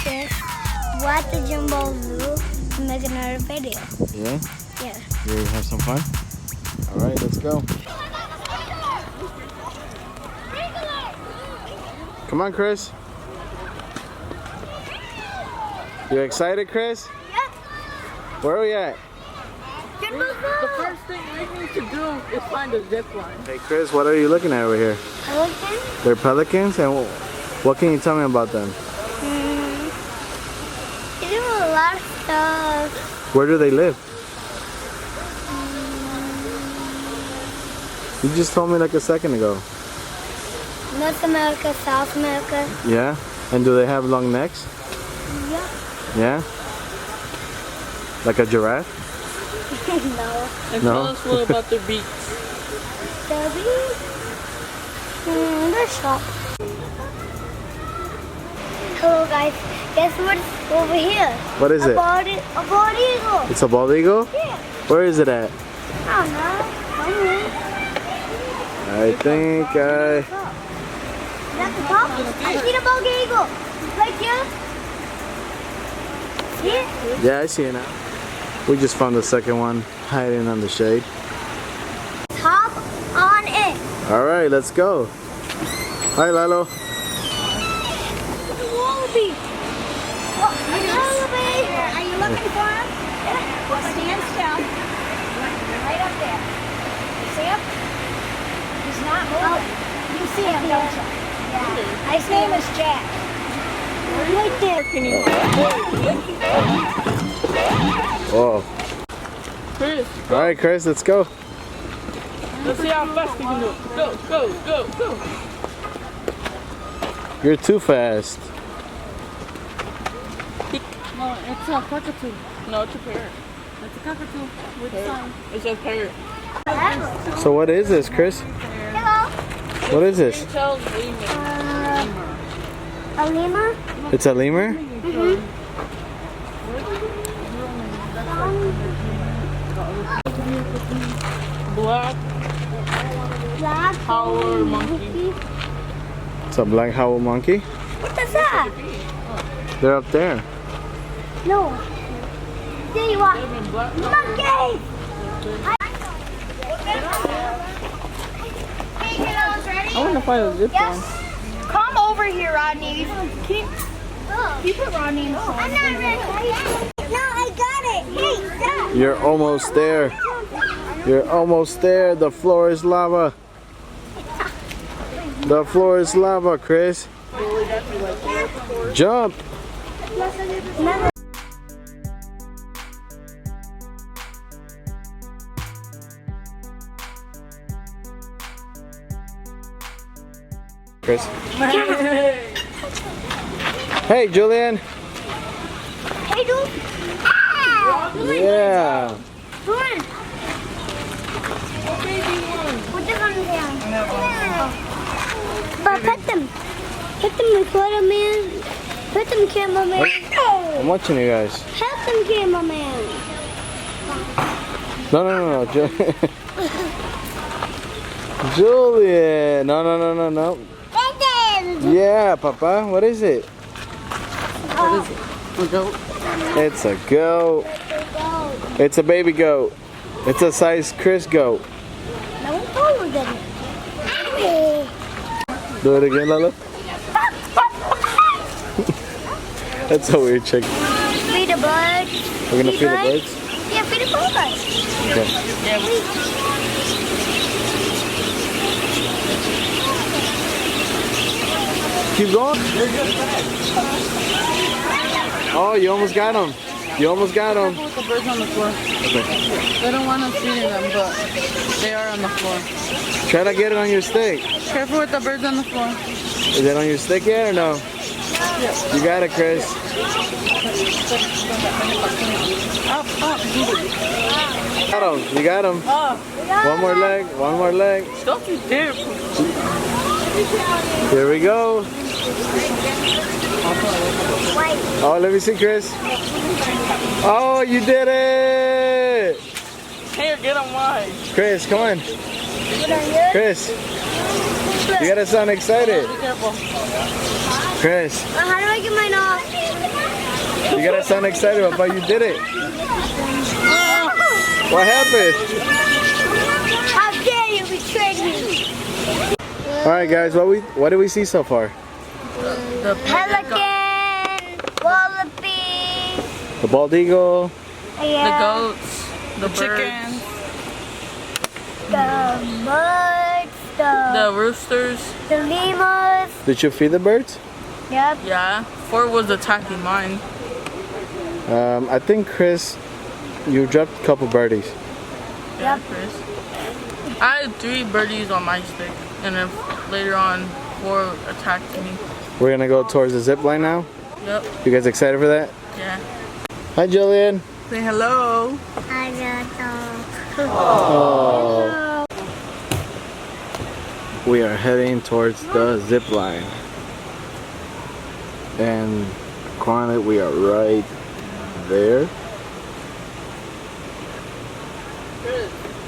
Chris. We're at the Jumbo Zoo to make another video. Yeah? Yeah. You ready to have some fun? All right, let's go. Come on, Chris. You excited, Chris? Yeah. Where are we at? The first thing we need to do is find a zip line. Hey, Chris, what are you looking at over here? Pelicans? They're pelicans, and what can you tell me about them? They do a lot of stuff. Where do they live? You just told me like a second ago. North America, South America. Yeah? And do they have long necks? Yeah. Yeah? Like a giraffe? No. And No. tell us what about their beaks. They're big. They're sharp. Hello guys. Guess what's over here? What is it? A bald eagle. It's a bald eagle? Yeah. Where is it at? I don't know. I think Is that the top? I see the bald eagle. Right here. See it? Yeah, I see it now. We just found the second one hiding on the shade. Top on it. All right, let's go. Hi, Lalo. Wallaby. Oh, wallaby. Are you looking for him? Well, stand still. Right up there. You see him? He's not moving. You see him, don't you? Yeah. His name is Jack. Right there. Oh. Chris, All right, Chris, let's go. let's see how fast you can do it. Go, go, go, go. You're too fast. No, it's a cockatoo. No, it's a parrot. It's a cockatoo with a sign. It says parrot. So what is this, Chris? Hello. What is this? It tells lemur. A lemur? It's a lemur? Black Black howler monkey. It's a black howler monkey? What is that? They're up there. No. There you are. Monkey! I want to find a zip line. Come over here, Rodney. Can you put Rodney in the song? I'm not ready. No, I got it. Hey, stop. You're almost there. You're almost there. The floor is lava. The floor is lava, Chris. Jump. Chris. Hey, Julian. Hey, dude. Ah! Yeah. Julian. Put them on the ground. But pet them. Pet them, recorder man. Pet them, cameraman. I'm watching you guys. Help them, cameraman. No. Julian. No. Pet them. Yeah, Papa. What is it? What is it? A goat? It's a goat. It's a baby goat. It's a size Chris goat. No one told them. Do it again, Lala. That's a weird chick. Feed the birds. We're gonna feed the birds? Yeah, feed the birds. Okay. Keep going. Oh, you almost got him. You almost got him. Careful with the birds on the floor. Okay. They don't want us feeding them, but they are on the floor. Try to get it on your stick. Careful with the birds on the floor. Is it on your stick yet or no? You got it, Chris. Up. Got him. You got him. One more leg. One more leg. Don't you dare. Here we go. Oh, let me see, Chris. Oh, you did it! Here, get on mine. Chris, come on. Chris, you gotta sound excited. Be careful. Chris. How do I get mine off? You gotta sound excited about you did it. What happened? How dare you betray me? Alright guys, what did we see so far? The Pelican, wallaby, The bald eagle. the goats, the chickens. the birds, the roosters. the lemurs. Did you feed the birds? Yep. Yeah, 4 was attacking mine. I think Chris, you dropped a couple birdies. Yeah, Chris. I had 3 birdies on my stick, and then later on 4 attacked me. We're gonna go towards the zip line now. Yep. You guys excited for that? Yeah. Hi Jillian. Say hello. I got Oh. We are heading towards the zip line. And currently we are right there.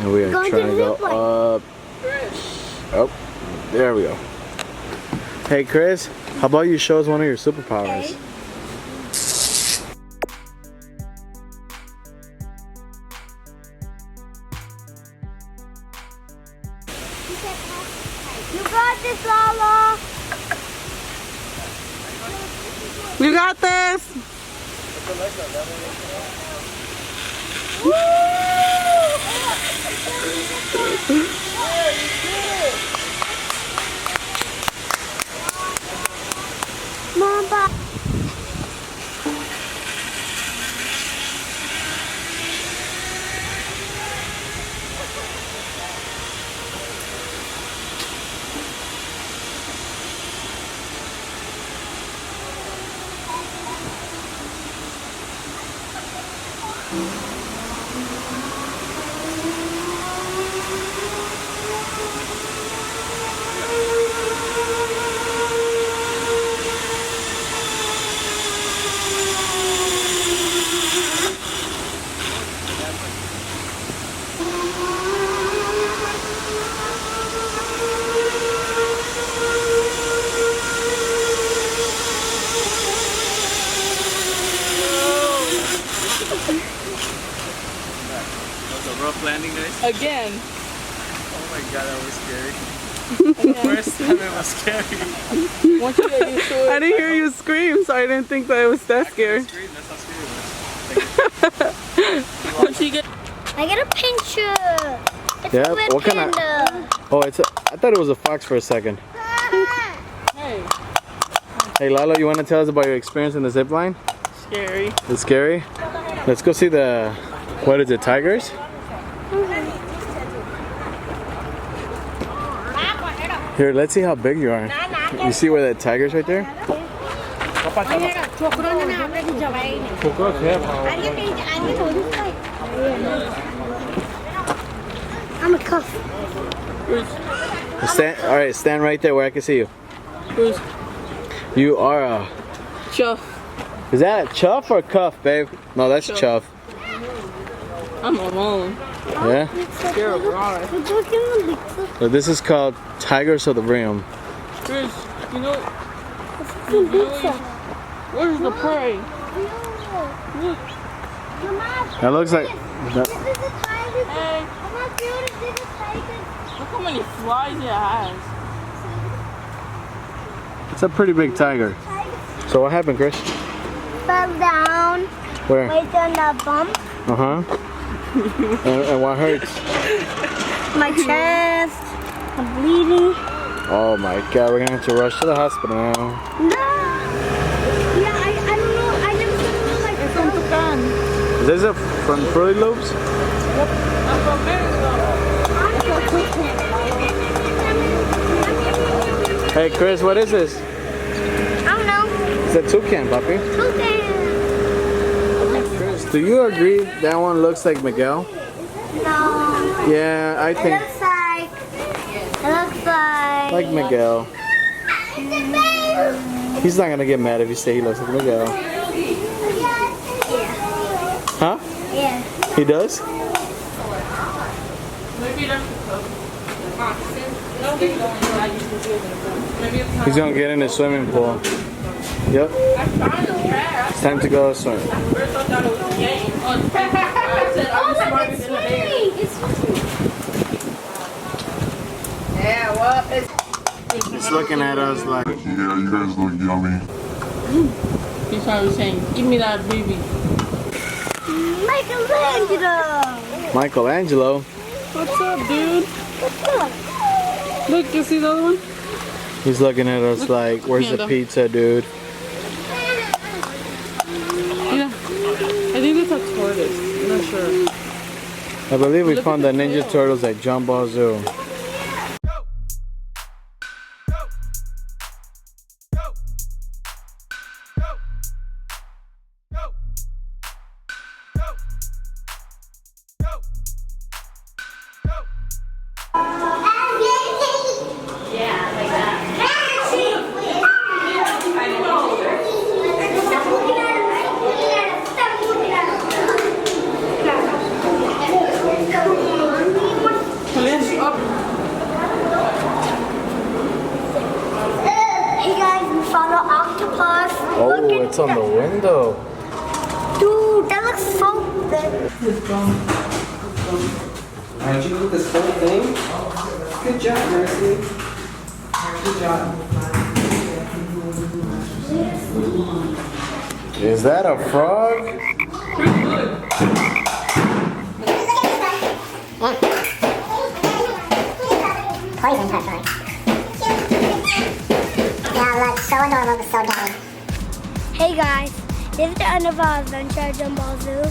And we are Going to trying to the go zip line. up. Oh, there we go. Hey Chris, how about you show us one of your superpowers? You got this, Lala. You got this. Mama. Rough landing, guys. Again. Oh my god, that was scary. First time it was scary. Once you get used to it. I didn't hear you scream, so I didn't think that it was that scary. That's how scary it was. Once you get. I get a picture. It's Yeah, a red what kind of- panda. Oh, I thought it was a fox for a second. Hey, Hey Lalo, you want to tell us about your experience in the zip line? scary. It's scary. Let's go see the, what is it, tigers? Here, let's see how big you are. You see where that tiger's right there? I'm a cuff. Who's, All right, stand right there where I can see you. who's You are a, Chuff? is that a chuff or cuff, babe? No, that's chuff. I'm alone. Yeah? You're a god. So this is called Tigers of the Rim. Chris, you know where's the prey? That looks like, This is a tiger. Hey, I'm not cute. This is a tiger. look how many flies it has. it's a pretty big tiger. So what happened, Chris? Fell down. Where? Right on that bump. Uh-huh. And what hurts? My chest. I'm bleeding. Oh my god, we're gonna have to rush to the hospital now. No. Yeah, I don't know. I never seen it like It's from Japan. Is this a from Fruity Loops? I'm from Mexico. Hey Chris, what is this? I don't know. It's a toucan, puppy. Okay. Chris, do you agree that one looks like Miguel? No. Yeah, I It think looks like Miguel. He's not gonna get mad if you say he looks like Miguel. Huh? Yeah. He does? Maybe that's He's gonna get in the swimming pool. Yep. I found the trash. It's time to go swim. First I thought it was a game. I said, are you smarter than a bear? Yeah, well, It's looking at us like, Yeah, you guys look yummy. He's probably saying, give me that baby. Michelangelo. Michelangelo. What's up, dude? What's up? Look, you see the other one? He's looking at us like, where's the Panda. pizza, dude? Yeah. I think it's a tortoise. I'm not sure. I believe we Look found at the the Ninja tail. Turtles at Jumbo Zoo. Hey guys, we found an octopus. Oh, Look at it's on the that. window. Dude, that looks so big. Did you eat this whole thing? Good job, Mercy. Good job. Is that a frog? Poison pepper. Yeah, look, so adorable, so dumb. Hey guys, this is the end of our adventure at Jumbo Zoo.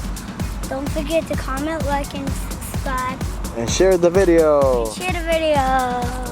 Don't forget to comment, like, and subscribe. And share the video. Share the video.